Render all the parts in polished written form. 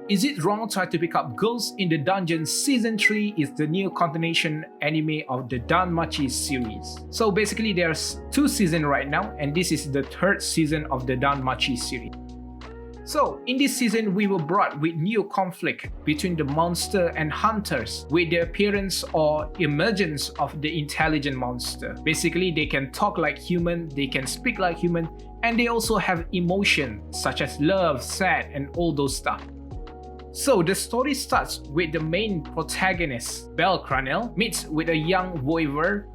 Is It Wrong Try to Pick Up Girls in the Dungeon Season 3 is the new continuation anime of the Danmachi series. So basically there's 2 seasons right now, and this is the 3rd season of the Danmachi series. So, in this season, we were brought with new conflict between the monster and hunters with the appearance or emergence of the intelligent monster. Basically, they can talk like human, they can speak like human, and they also have emotion such as love, sad, and all those stuff. So the story starts with the main protagonist, Cranel, meets with a young vouivre,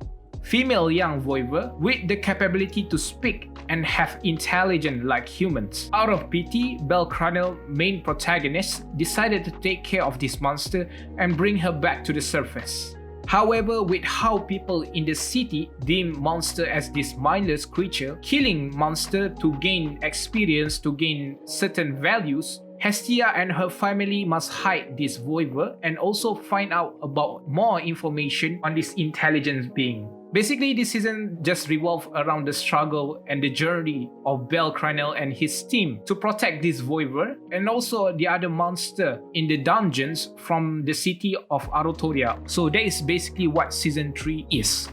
female young vouivre, with the capability to speak and have intelligence like humans. Out of pity, Cranel, main protagonist, decided to take care of this monster and bring her back to the surface. However, with how people in the city deem monster as this mindless creature, killing monster to gain experience, to gain certain values, Hestia and her family must hide this vouivre and also find out about more information on this intelligent being. Basically, this season just revolves around the struggle and the journey of Cranel and his team to protect this vouivre and also the other monster in the dungeons from the city of Arotoria. So that is basically what season 3 is.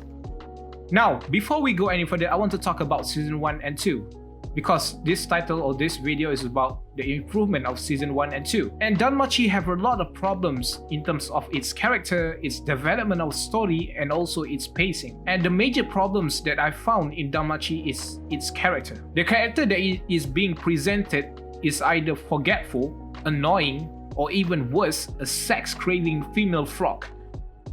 Now, before we go any further, I want to talk about season 1 and 2. Because this title or this video is about the improvement of season 1 and 2. And Danmachi have a lot of problems in terms of its character, its development of story, and also its pacing. And the major problems that I found in Danmachi is its character. The character that is being presented is either forgetful, annoying, or even worse, a sex-craving female frog.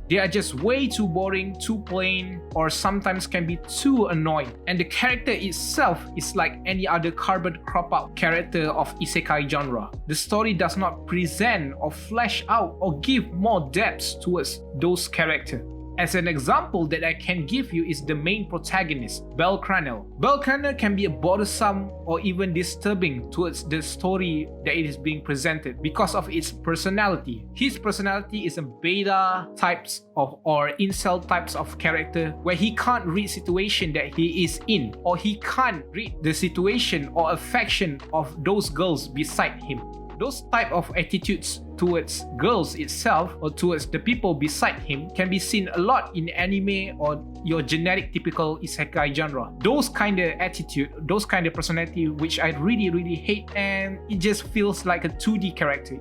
They are just way too boring, too plain, or sometimes can be too annoying. And the character itself is like any other carbon crop out character of isekai genre. The story does not present or flesh out or give more depth towards those characters. As an example that I can give you is the main protagonist, Cranel. Cranel can be bothersome or even disturbing towards the story that it is being presented because of its personality. His personality is a beta types of or incel types of character where he can't read situation that he is in, or he can't read the situation or affection of those girls beside him. Those type of attitudes towards girls itself or towards the people beside him can be seen a lot in anime or your generic typical isekai genre. Those kind of attitude, those kind of personality which I really hate, and it just feels like a 2D character.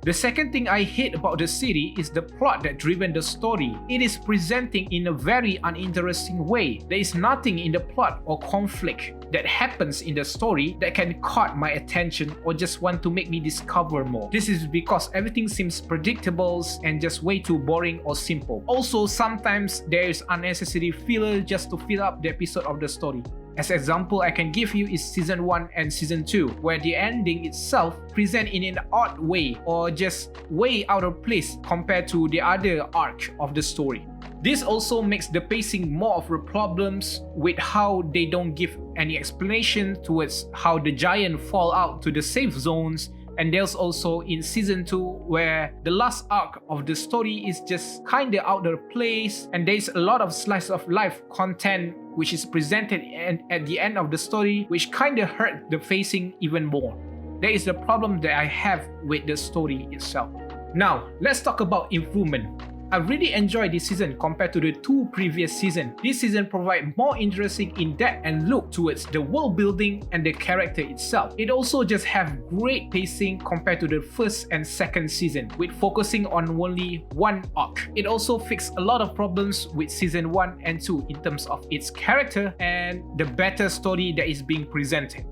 The second thing I hate about the series is the plot that driven the story. It is presenting in a very uninteresting way. There is nothing in the plot or conflict that happens in the story that can caught my attention or just want to make me discover more. This is because everything seems predictable and just way too boring or simple. Also, sometimes there is unnecessary filler just to fill up the episode of the story. As example I can give you is season 1 and season 2, where the ending itself present in an odd way or just way out of place compared to the other arc of the story. This also makes the pacing more of a problems with how they don't give any explanation towards how the giant fall out to the safe zones. And there's also in season 2 where the last arc of the story is just kinda out of place, and there's a lot of slice of life content which is presented at the end of the story, which kinda hurt the pacing even more. That is the problem that I have with the story itself. Now, let's talk about improvement. I really enjoyed this season compared to the 2 previous seasons. This season provides more interesting in-depth and look towards the world building and the character itself. It also just have great pacing compared to the 1st and 2nd season, with focusing on only one arc. It also fixed a lot of problems with season 1 and 2 in terms of its character and the better story that is being presented.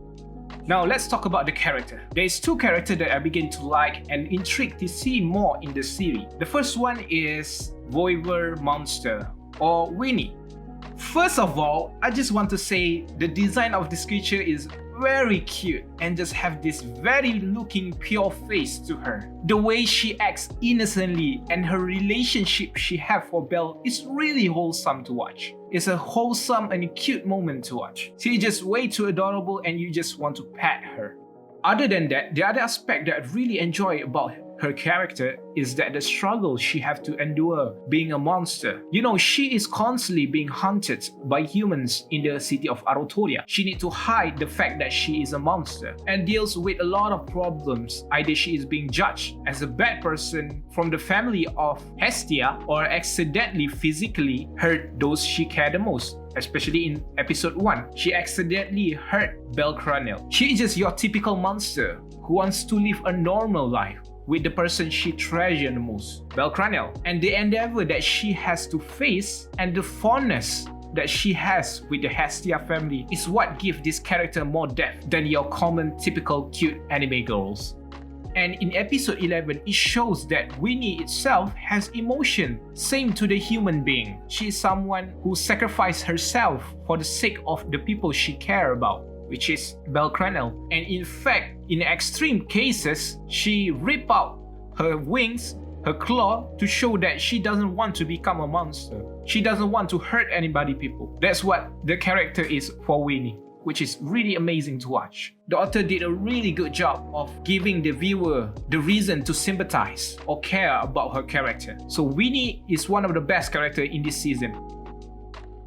Now let's talk about the character. There is 2 characters that I begin to like and intrigued to see more in the series. The first one is vouivre monster or Winnie. First of all, I just want to say the design of this creature is very cute and just have this very looking pure face to her. The way she acts innocently and her relationship she have for Belle is really wholesome to watch. It's a wholesome and cute moment to watch. She's just way too adorable and you just want to pet her. Other than that, the other aspect that I really enjoy about her character is that the struggle she have to endure being a monster. You know, she is constantly being hunted by humans in the city of Arotoria. She need to hide the fact that she is a monster and deals with a lot of problems. Either she is being judged as a bad person from the family of Hestia, or accidentally physically hurt those she cared the most. Especially in episode 1, she accidentally hurt Cranel. She is just your typical monster who wants to live a normal life with the person she treasures the most, Cranel. And the endeavor that she has to face and the fondness that she has with the Hestia family is what gives this character more depth than your common typical cute anime girls. And in episode 11, it shows that Winnie itself has emotion, same to the human being. She is someone who sacrificed herself for the sake of the people she cares about, which is Cranel. And in fact, in extreme cases, she ripped out her wings, her claw, to show that she doesn't want to become a monster. She doesn't want to hurt anybody people. That's what the character is for Winnie, which is really amazing to watch. The author did a really good job of giving the viewer the reason to sympathize or care about her character. So Winnie is one of the best characters in this season.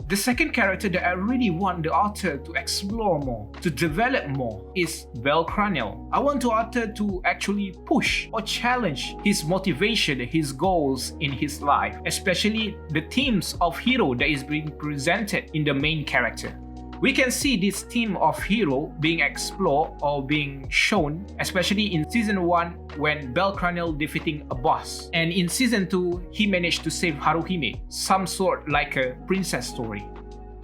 The second character that I really want the author to explore more, to develop more, is Cranel. I want the author to actually push or challenge his motivation, his goals in his life, especially the themes of Hiro that is being presented in the main character. We can see this theme of Hiro being explored or being shown, especially in season 1 when Cranel defeating a boss. And in season 2, he managed to save Haruhime, some sort like a princess story.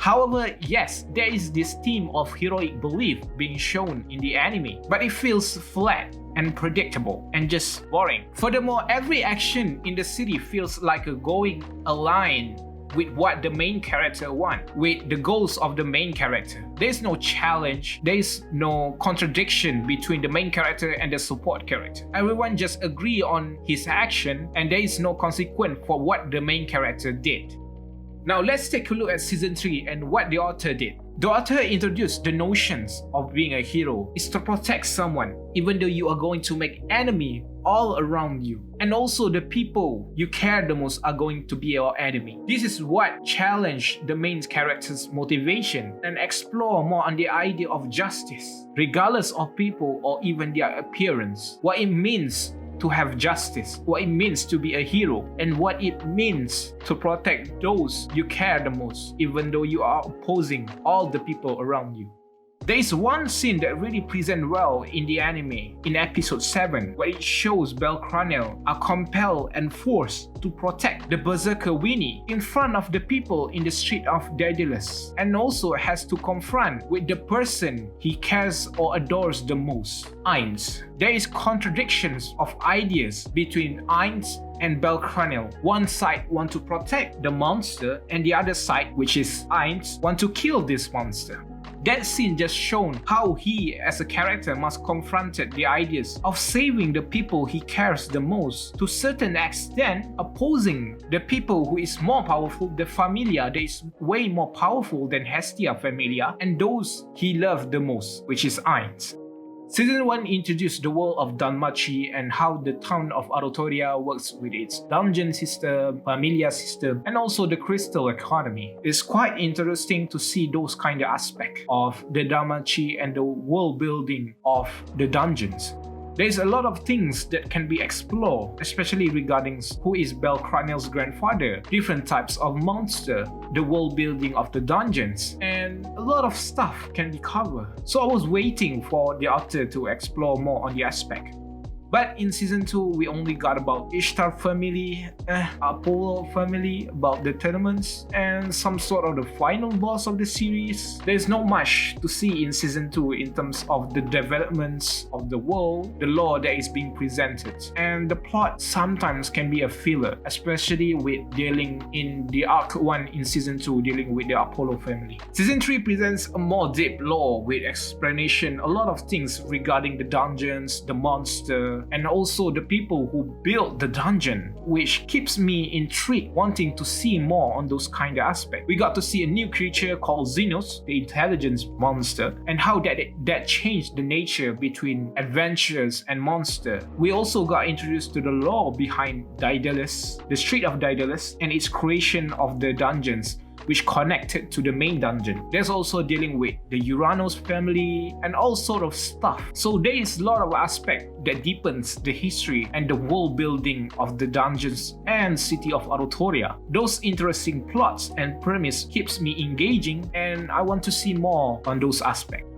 However, yes, there is this theme of heroic belief being shown in the anime, but it feels flat and predictable and just boring. Furthermore, every action in the city feels like a going aligned with what the main character wants, with the goals of the main character. There's no challenge, there's no contradiction between the main character and the support character. Everyone just agree on his action and there is no consequence for what the main character did. Now let's take a look at season 3 and what the author did. The author introduced the notions of being a hero is to protect someone, even though you are going to make enemy all around you. And also the people you care the most are going to be your enemy. This is what challenged the main character's motivation and explore more on the idea of justice, regardless of people or even their appearance. What it means to have justice, what it means to be a hero, and what it means to protect those you care the most, even though you are opposing all the people around you. There is one scene that really presents well in the anime, in episode 7, where it shows Cranel are compelled and forced to protect the berserker Winnie in front of the people in the street of Daedalus, and also has to confront with the person he cares or adores the most, Ainz. There is contradictions of ideas between Ainz and Cranel. One side want to protect the monster and the other side, which is Ainz, want to kill this monster. That scene just shown how he as a character must confront the ideas of saving the people he cares the most, to certain extent opposing the people who is more powerful, the Familia that is way more powerful than Hestia Familia, and those he loved the most, which is Ainz. Season 1 introduced the world of Danmachi and how the town of Arotoria works with its dungeon system, familia system, and also the crystal economy. It's quite interesting to see those kind of aspects of the Danmachi and the world building of the dungeons. There's a lot of things that can be explored, especially regarding who is Cranel's grandfather, different types of monster, the world building of the dungeons, and a lot of stuff can be covered. So I was waiting for the author to explore more on the aspect. But in season 2, we only got about Ishtar family, Apollo family, about the tournaments, and some sort of the final boss of the series. There's not much to see in season 2 in terms of the developments of the world, the lore that is being presented. And the plot sometimes can be a filler, especially with dealing in the arc 1 in season 2, dealing with the Apollo family. Season 3 presents a more deep lore with explanation, a lot of things regarding the dungeons, the monster, world and also the people who built the dungeon, which keeps me intrigued, wanting to see more on those kind of aspects. We got to see a new creature called Xenos, the intelligence monster, and how that changed the nature between adventurers and monster. We also got introduced to the lore behind Daedalus, the Street of Daedalus, and its creation of the dungeons, which connected to the main dungeon. There's also dealing with the Uranos family and all sort of stuff. So there is a lot of aspect that deepens the history and the world building of the dungeons and city of Arutoria. Those interesting plots and premise keeps me engaging, and I want to see more on those aspects.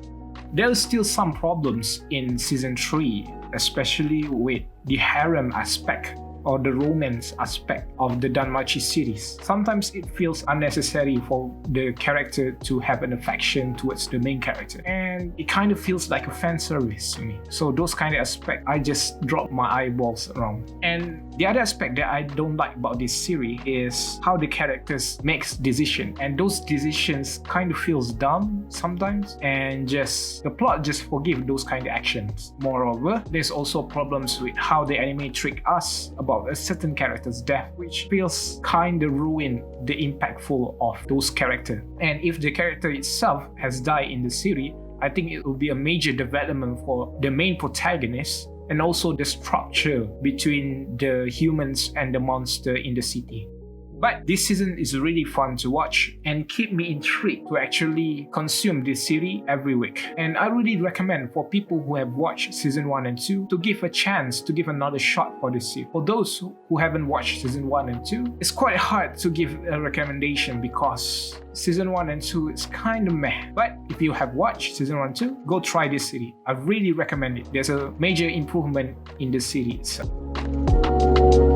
There are still some problems in season 3, especially with the harem aspect or the romance aspect of the Danmachi series. Sometimes it feels unnecessary for the character to have an affection towards the main character, and it kind of feels like a fan service to me. So those kind of aspects, I just drop my eyeballs around. And the other aspect that I don't like about this series is how the characters makes decisions, and those decisions kind of feels dumb sometimes, and just the plot just forgive those kind of actions. Moreover, there's also problems with how the anime trick us about a certain character's death, which feels kind of ruin the impactful of those characters. And if the character itself has died in the series, I think it will be a major development for the main protagonist and also the structure between the humans and the monster in the city. But this season is really fun to watch and keep me intrigued to actually consume this series every week. And I really recommend for people who have watched season 1 and 2 to give a chance to give another shot for this series. For those who haven't watched season 1 and 2, it's quite hard to give a recommendation because season 1 and 2 is kind of meh. But if you have watched season 1 and 2, go try this series. I really recommend it. There's a major improvement in the series itself.